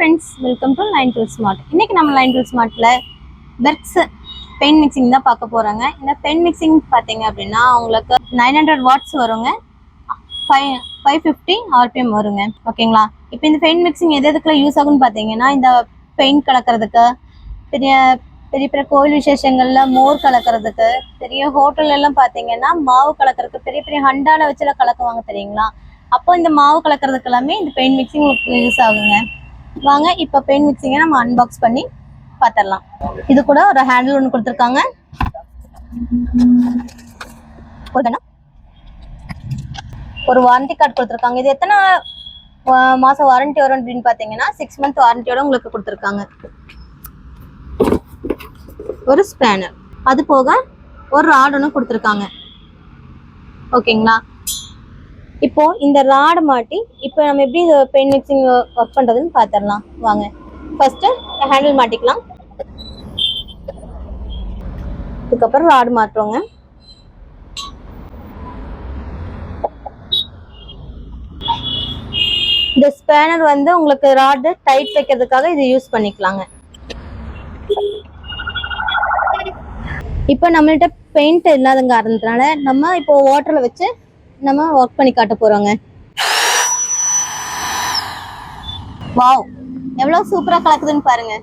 Friends, welcome to line tool smart. இன்னைக்கு நம்ம line tool ஸ்மார்ட்ல பெர்க்ஸ் பென் மிக்சிங் தான் பார்க்க போறாங்க. இந்த பென் மிக்சிங் பார்த்தீங்க அப்படின்னா உங்களுக்கு 900 வாட்ஸ் வருங்க, 550 RPM வருங்க. ஓகேங்களா? இப்போ இந்த பென் மிக்சிங் எதுக்குள்ள யூஸ் ஆகும்னு பார்த்தீங்கன்னா, இந்த பெயிண்ட் கலக்கிறதுக்கு, பெரிய பெரிய பெரிய கோயில் விசேஷங்கள்ல மோர் கலக்கிறதுக்கு, பெரிய ஹோட்டல்ல எல்லாம் பார்த்தீங்கன்னா மாவு கலக்கிறதுக்கு பெரிய பெரிய ஹண்டால வச்சுல கலக்குவாங்க தெரியுங்களா? அப்போ இந்த மாவு கலக்கிறதுக்கு எல்லாமே இந்த பெயின் மிக்சிங் யூஸ் ஆகுங்க. வாங்க இப்போ பெயின் மிக்சிங்கை நம்ம அன்பாக்ஸ் பண்ணி பார்த்துடலாம். இது கூட ஒரு ஹேண்டில் ஒன்று கொடுத்துருக்காங்க. ஒரு வாரண்டி கார்டு கொடுத்துருக்காங்க. இது எத்தனை மாதம் வாரண்டி வரும் அப்படின்னு பார்த்தீங்கன்னா 6 மந்த் வாரண்டியோட உங்களுக்கு கொடுத்துருக்காங்க. ஒரு ஸ்பேனர், அது போக ஒரு ராட் ஒன்று கொடுத்துருக்காங்க. ஓகேங்களா? இப்போ இந்த ராடை மாட்டி இப்போ நம்ம எப்படி பெயின் மிக்சிங் ஒர்க் பண்றதுன்னு பார்த்துடலாம். வாங்க, ஃபர்ஸ்ட் ஹேண்டில் மாட்டிக்கலாம். அதுக்கப்புறம் ராடு மாட்டுறோங்க. இந்த ஸ்பேனர் வந்து உங்களுக்கு ராடு டைட் வைக்கிறதுக்காக இது யூஸ் பண்ணிக்கலாங்க. இப்போ நம்மள்ட்ட பெயிண்ட் இல்லாத காரணத்தினால நம்ம இப்போ வாட்டர்ல வச்சு நம்ம ஒர்க் பண்ணி காட்ட போறோங்க. வாவ், எவ்வளவு சூப்பரா கலக்குதுன்னு பாருங்க.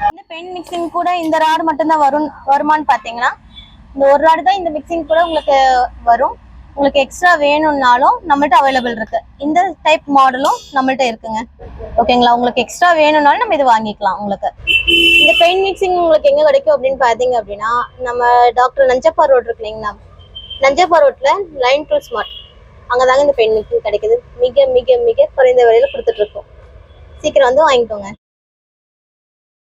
இந்த பெயிண்ட் மிக்சிங் கூட இந்த ராடு மட்டும்தான் வருமானு பாத்தீங்கன்னா, இந்த ஒரு ராடு தான் இந்த மிக்சிங் கூட உங்களுக்கு வரும். உங்களுக்கு எக்ஸ்ட்ரா வேணும்னாலும் நம்மள்ட்ட அவைலபிள் இருக்கு. இந்த டைப் மாடலும் நம்மள்ட்ட இருக்குங்க. ஓகேங்களா? உங்களுக்கு எக்ஸ்ட்ரா வேணும்னாலும் நம்ம இது வாங்கிக்கலாம். உங்களுக்கு இந்த பெயிண்ட் மிக்சிங் உங்களுக்கு எங்க கிடைக்கும் அப்படின்னு பாத்தீங்க அப்படின்னா, நம்ம டாக்டர் நஞ்சப்பா ரோட் இருக்கு இல்லைங்களா? நஞ்சப்பா ரோட்ல லைன் டூல் ஸ்மார்ட், அங்கதாங்க இந்த பெயின் மிக்சிங் கிடைக்குது. மிக மிக மிக குறைந்த விலையில கொடுத்துட்டு இருக்கோம். சீக்கிரம் வந்து வாங்கிக்கோங்க.